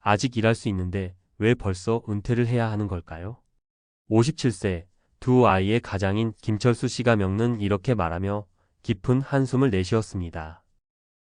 아직 일할 수 있는데 왜 벌써 은퇴를 해야 하는 걸까요? 57세, 두 아이의 가장인 김철수 씨가 명는 이렇게 말하며 깊은 한숨을 내쉬었습니다.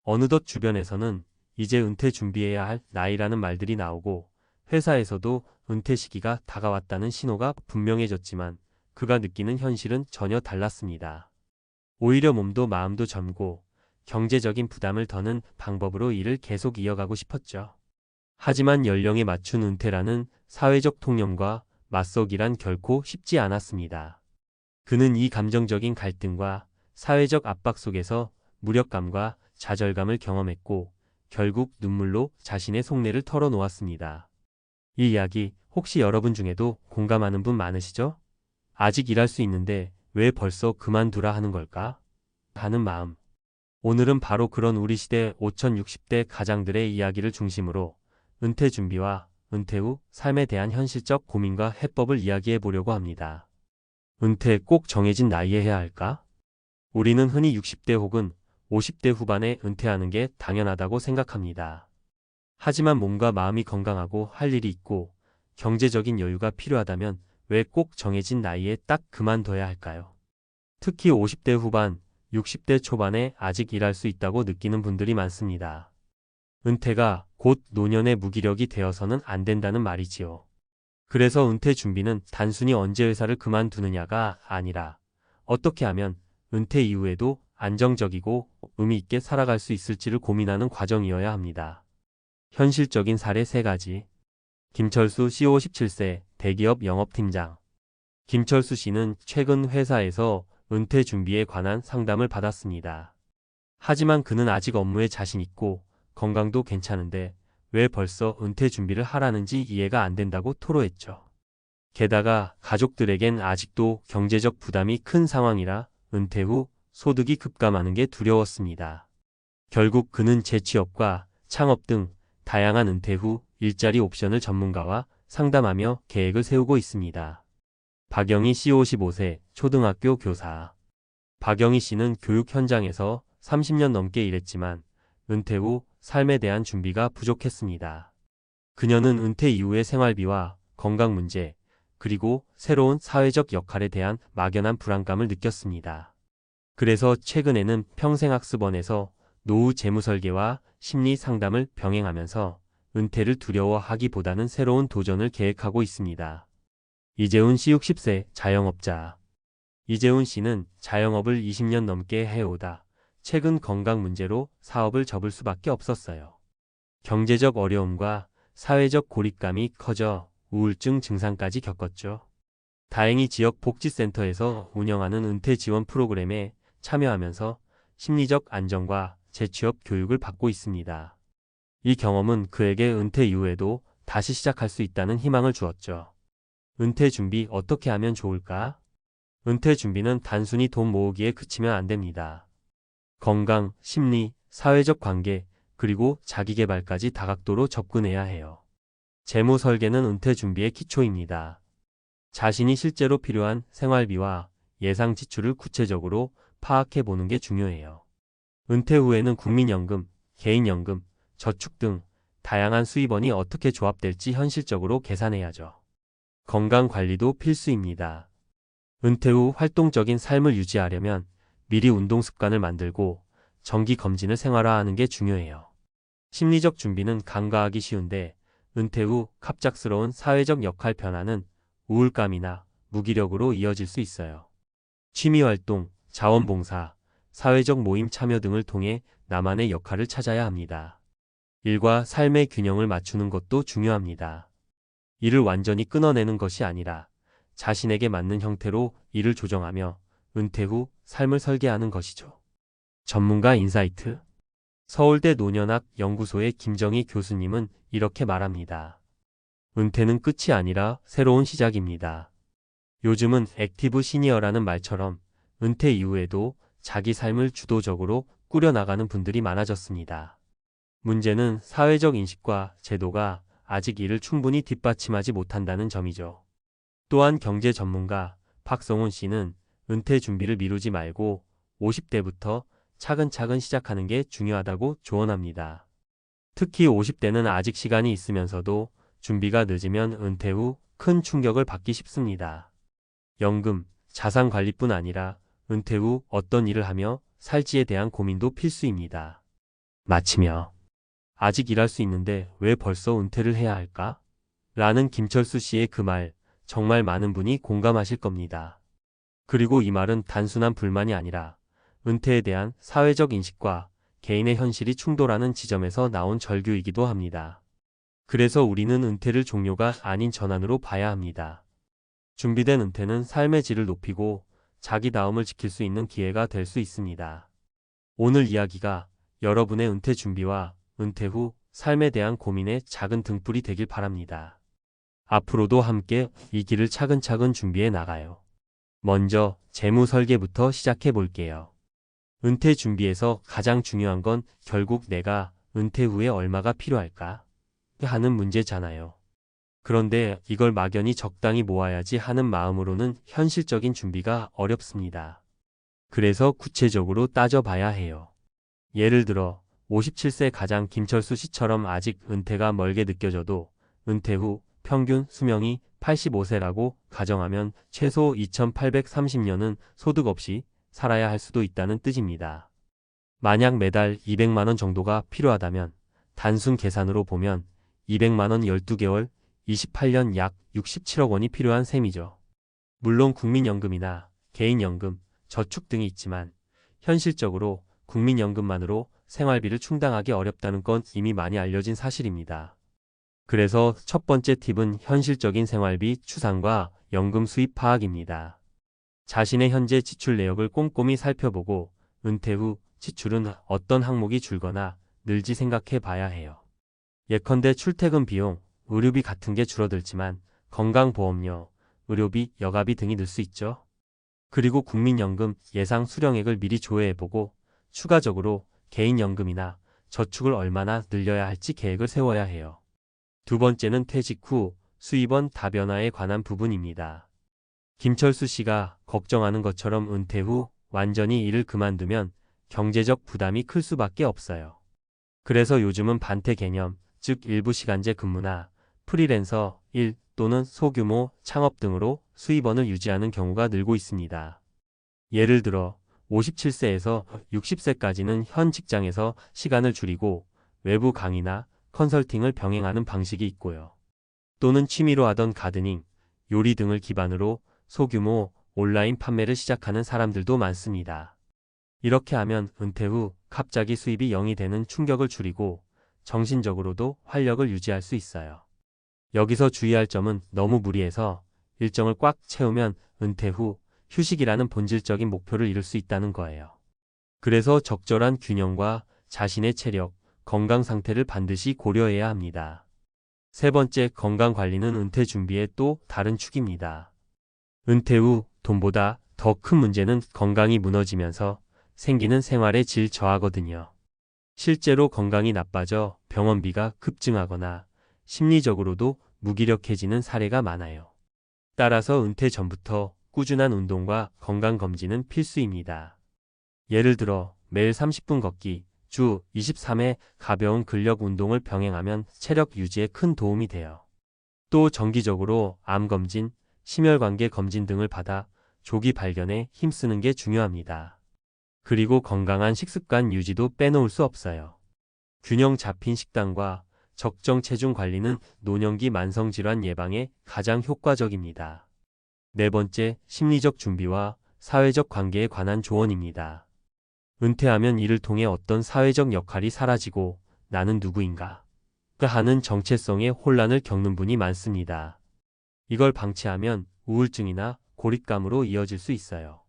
어느덧 주변에서는 이제 은퇴 준비해야 할 나이라는 말들이 나오고 회사에서도 은퇴 시기가 다가왔다는 신호가 분명해졌지만 그가 느끼는 현실은 전혀 달랐습니다. 오히려 몸도 마음도 젊고 경제적인 부담을 더는 방법으로 일을 계속 이어가고 싶었죠. 하지만 연령에 맞춘 은퇴라는 사회적 통념과 맞서기란 결코 쉽지 않았습니다. 그는 이 감정적인 갈등과 사회적 압박 속에서 무력감과 좌절감을 경험했고 결국 눈물로 자신의 속내를 털어놓았습니다. 이 이야기 혹시 여러분 중에도 공감하는 분 많으시죠? 아직 일할 수 있는데 왜 벌써 그만두라 하는 걸까? 하는 마음. 오늘은 바로 그런 우리 시대 5060대 가장들의 이야기를 중심으로 은퇴 준비와 은퇴 후 삶에 대한 현실적 고민과 해법을 이야기해 보려고 합니다. 은퇴 꼭 정해진 나이에 해야 할까? 우리는 흔히 60대 혹은 50대 후반에 은퇴하는 게 당연하다고 생각합니다. 하지만 몸과 마음이 건강하고 할 일이 있고 경제적인 여유가 필요하다면 왜 꼭 정해진 나이에 딱 그만둬야 할까요? 특히 50대 후반, 60대 초반에 아직 일할 수 있다고 느끼는 분들이 많습니다. 은퇴가 곧 노년의 무기력이 되어서는 안 된다는 말이지요. 그래서 은퇴 준비는 단순히 언제 회사를 그만두느냐가 아니라 어떻게 하면 은퇴 이후에도 안정적이고 의미 있게 살아갈 수 있을지를 고민하는 과정이어야 합니다. 현실적인 사례 3가지. 김철수 씨 57세 대기업 영업팀장. 김철수 씨는 최근 회사에서 은퇴 준비에 관한 상담을 받았습니다. 하지만 그는 아직 업무에 자신 있고 건강도 괜찮은데 왜 벌써 은퇴 준비를 하라는지 이해가 안 된다고 토로했죠. 게다가 가족들에겐 아직도 경제적 부담이 큰 상황이라 은퇴 후 소득이 급감하는 게 두려웠습니다. 결국 그는 재취업과 창업 등 다양한 은퇴 후 일자리 옵션을 전문가와 상담하며 계획을 세우고 있습니다. 박영희 씨 55세 초등학교 교사. 박영희 씨는 교육 현장에서 30년 넘게 일했지만 은퇴 후 삶에 대한 준비가 부족했습니다. 그녀는 은퇴 이후의 생활비와 건강 문제, 그리고 새로운 사회적 역할에 대한 막연한 불안감을 느꼈습니다. 그래서 최근에는 평생학습원에서 노후 재무 설계와 심리 상담을 병행하면서 은퇴를 두려워하기보다는 새로운 도전을 계획하고 있습니다. 이재훈 씨 60세 자영업자. 이재훈 씨는 자영업을 20년 넘게 해오다 최근 건강 문제로 사업을 접을 수밖에 없었어요. 경제적 어려움과 사회적 고립감이 커져 우울증 증상까지 겪었죠. 다행히 지역 복지센터에서 운영하는 은퇴 지원 프로그램에 참여하면서 심리적 안정과 재취업 교육을 받고 있습니다. 이 경험은 그에게 은퇴 이후에도 다시 시작할 수 있다는 희망을 주었죠. 은퇴 준비 어떻게 하면 좋을까? 은퇴 준비는 단순히 돈 모으기에 그치면 안 됩니다. 건강, 심리, 사회적 관계, 그리고 자기계발까지 다각도로 접근해야 해요. 재무 설계는 은퇴 준비의 기초입니다. 자신이 실제로 필요한 생활비와 예상 지출을 구체적으로 파악해 보는 게 중요해요. 은퇴 후에는 국민연금, 개인연금, 저축 등 다양한 수입원이 어떻게 조합될지 현실적으로 계산해야죠. 건강 관리도 필수입니다. 은퇴 후 활동적인 삶을 유지하려면 미리 운동 습관을 만들고 정기 검진을 생활화하는 게 중요해요. 심리적 준비는 간과하기 쉬운데 은퇴 후 갑작스러운 사회적 역할 변화는 우울감이나 무기력으로 이어질 수 있어요. 취미활동, 자원봉사, 사회적 모임 참여 등을 통해 나만의 역할을 찾아야 합니다. 일과 삶의 균형을 맞추는 것도 중요합니다. 일을 완전히 끊어내는 것이 아니라 자신에게 맞는 형태로 일을 조정하며 은퇴 후 삶을 설계하는 것이죠. 전문가 인사이트. 서울대 노년학 연구소의 김정희 교수님은 이렇게 말합니다. 은퇴는 끝이 아니라 새로운 시작입니다. 요즘은 액티브 시니어라는 말처럼 은퇴 이후에도 자기 삶을 주도적으로 꾸려나가는 분들이 많아졌습니다. 문제는 사회적 인식과 제도가 아직 이를 충분히 뒷받침하지 못한다는 점이죠. 또한 경제 전문가 박성훈 씨는 은퇴 준비를 미루지 말고 50대부터 차근차근 시작하는 게 중요하다고 조언합니다. 특히 50대는 아직 시간이 있으면서도 준비가 늦으면 은퇴 후 큰 충격을 받기 쉽습니다. 연금, 자산 관리뿐 아니라 은퇴 후 어떤 일을 하며 살지에 대한 고민도 필수입니다. 마치며 아직 일할 수 있는데 왜 벌써 은퇴를 해야 할까? 라는 김철수 씨의 그 말, 정말 많은 분이 공감하실 겁니다. 그리고 이 말은 단순한 불만이 아니라 은퇴에 대한 사회적 인식과 개인의 현실이 충돌하는 지점에서 나온 절규이기도 합니다. 그래서 우리는 은퇴를 종료가 아닌 전환으로 봐야 합니다. 준비된 은퇴는 삶의 질을 높이고 자기다움을 지킬 수 있는 기회가 될 수 있습니다. 오늘 이야기가 여러분의 은퇴 준비와 은퇴 후 삶에 대한 고민의 작은 등불이 되길 바랍니다. 앞으로도 함께 이 길을 차근차근 준비해 나가요. 먼저 재무 설계부터 시작해 볼게요. 은퇴 준비에서 가장 중요한 건 결국 내가 은퇴 후에 얼마가 필요할까 하는 문제잖아요. 그런데 이걸 막연히 적당히 모아야지 하는 마음으로는 현실적인 준비가 어렵습니다. 그래서 구체적으로 따져봐야 해요. 예를 들어 57세 가장 김철수 씨처럼 아직 은퇴가 멀게 느껴져도 은퇴 후 평균 수명이 85세라고 가정하면 최소 2830년은 소득 없이 살아야 할 수도 있다는 뜻입니다. 만약 매달 200만 원 정도가 필요하다면 단순 계산으로 보면 200만 원 12개월, 28년 약 67억 원이 필요한 셈이죠. 물론 국민연금이나 개인연금, 저축 등이 있지만 현실적으로 국민연금만으로 생활비를 충당하기 어렵다는 건 이미 많이 알려진 사실입니다. 그래서 첫 번째 팁은 현실적인 생활비 추산과 연금 수입 파악입니다. 자신의 현재 지출 내역을 꼼꼼히 살펴보고 은퇴 후 지출은 어떤 항목이 줄거나 늘지 생각해 봐야 해요. 예컨대 출퇴근 비용, 의료비 같은 게 줄어들지만 건강보험료, 의료비, 여가비 등이 늘 수 있죠. 그리고 국민연금 예상 수령액을 미리 조회해보고 추가적으로 개인연금이나 저축을 얼마나 늘려야 할지 계획을 세워야 해요. 두 번째는 퇴직 후 수입원 다변화에 관한 부분입니다. 김철수 씨가 걱정하는 것처럼 은퇴 후 완전히 일을 그만두면 경제적 부담이 클 수밖에 없어요. 그래서 요즘은 반태 개념, 즉 일부 시간제 근무나 프리랜서 일 또는 소규모 창업 등으로 수입원을 유지하는 경우가 늘고 있습니다. 예를 들어 57세에서 60세까지는 현 직장에서 시간을 줄이고 외부 강의나 컨설팅을 병행하는 방식이 있고요. 또는 취미로 하던 가드닝, 요리 등을 기반으로 소규모 온라인 판매를 시작하는 사람들도 많습니다. 이렇게 하면 은퇴 후 갑자기 수입이 0이 되는 충격을 줄이고 정신적으로도 활력을 유지할 수 있어요. 여기서 주의할 점은 너무 무리해서 일정을 꽉 채우면 은퇴 후 휴식이라는 본질적인 목표를 이룰 수 있다는 거예요. 그래서 적절한 균형과 자신의 체력, 건강 상태를 반드시 고려해야 합니다. 세 번째, 건강 관리는 은퇴 준비의 또 다른 축입니다. 은퇴 후 돈보다 더 큰 문제는 건강이 무너지면서 생기는 생활의 질 저하거든요. 실제로 건강이 나빠져 병원비가 급증하거나 심리적으로도 무기력해지는 사례가 많아요. 따라서 은퇴 전부터 꾸준한 운동과 건강검진은 필수입니다. 예를 들어 매일 30분 걷기, 주 23회 가벼운 근력 운동을 병행하면 체력 유지에 큰 도움이 돼요. 또 정기적으로 암검진, 심혈관계 검진 등을 받아 조기 발견에 힘쓰는 게 중요합니다. 그리고 건강한 식습관 유지도 빼놓을 수 없어요. 균형 잡힌 식단과 적정 체중 관리는 노년기 만성질환 예방에 가장 효과적입니다. 네 번째, 심리적 준비와 사회적 관계에 관한 조언입니다. 은퇴하면 이를 통해 어떤 사회적 역할이 사라지고 나는 누구인가 하는 정체성의 혼란을 겪는 분이 많습니다. 이걸 방치하면 우울증이나 고립감으로 이어질 수 있어요.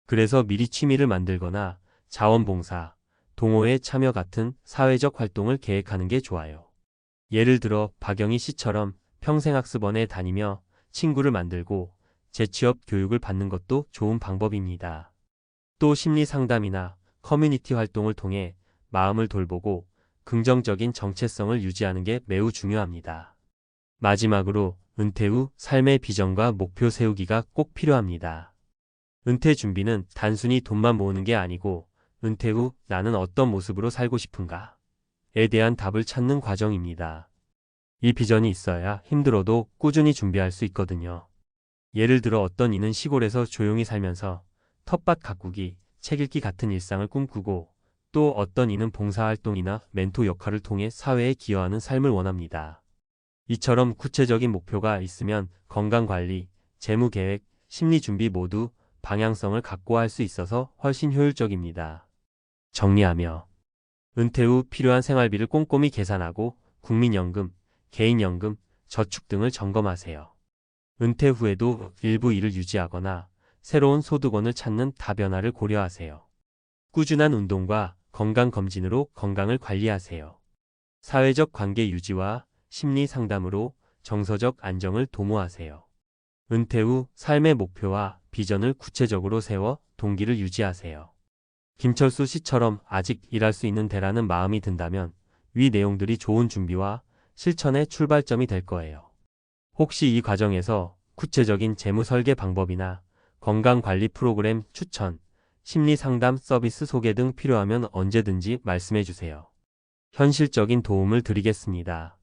그래서 미리 취미를 만들거나 자원봉사, 동호회 참여 같은 사회적 활동을 계획하는 게 좋아요. 예를 들어 박영희 씨처럼 평생학습원에 다니며 친구를 만들고 재취업 교육을 받는 것도 좋은 방법입니다. 또 심리 상담이나 커뮤니티 활동을 통해 마음을 돌보고 긍정적인 정체성을 유지하는 게 매우 중요합니다. 마지막으로 은퇴 후 삶의 비전과 목표 세우기가 꼭 필요합니다. 은퇴 준비는 단순히 돈만 모으는 게 아니고 은퇴 후 나는 어떤 모습으로 살고 싶은가 대한 답을 찾는 과정입니다. 이 비전이 있어야 힘들어도 꾸준히 준비할 수 있거든요. 예를 들어 어떤 이는 시골에서 조용히 살면서 텃밭 가꾸기, 책 읽기 같은 일상을 꿈꾸고 또 어떤 이는 봉사활동이나 멘토 역할을 통해 사회에 기여하는 삶을 원합니다. 이처럼 구체적인 목표가 있으면 건강관리, 재무계획, 심리준비 모두 방향성을 갖고 할 수 있어서 훨씬 효율적입니다. 정리하며 은퇴 후 필요한 생활비를 꼼꼼히 계산하고 국민연금, 개인연금, 저축 등을 점검하세요. 은퇴 후에도 일부 일을 유지하거나 새로운 소득원을 찾는 다변화를 고려하세요. 꾸준한 운동과 건강검진으로 건강을 관리하세요. 사회적 관계 유지와 심리 상담으로 정서적 안정을 도모하세요. 은퇴 후 삶의 목표와 비전을 구체적으로 세워 동기를 유지하세요. 김철수 씨처럼 아직 일할 수 있는 데라는 마음이 든다면 위 내용들이 좋은 준비와 실천의 출발점이 될 거예요. 혹시 이 과정에서 구체적인 재무 설계 방법이나 건강관리 프로그램 추천, 심리 상담 서비스 소개 등 필요하면 언제든지 말씀해 주세요. 현실적인 도움을 드리겠습니다.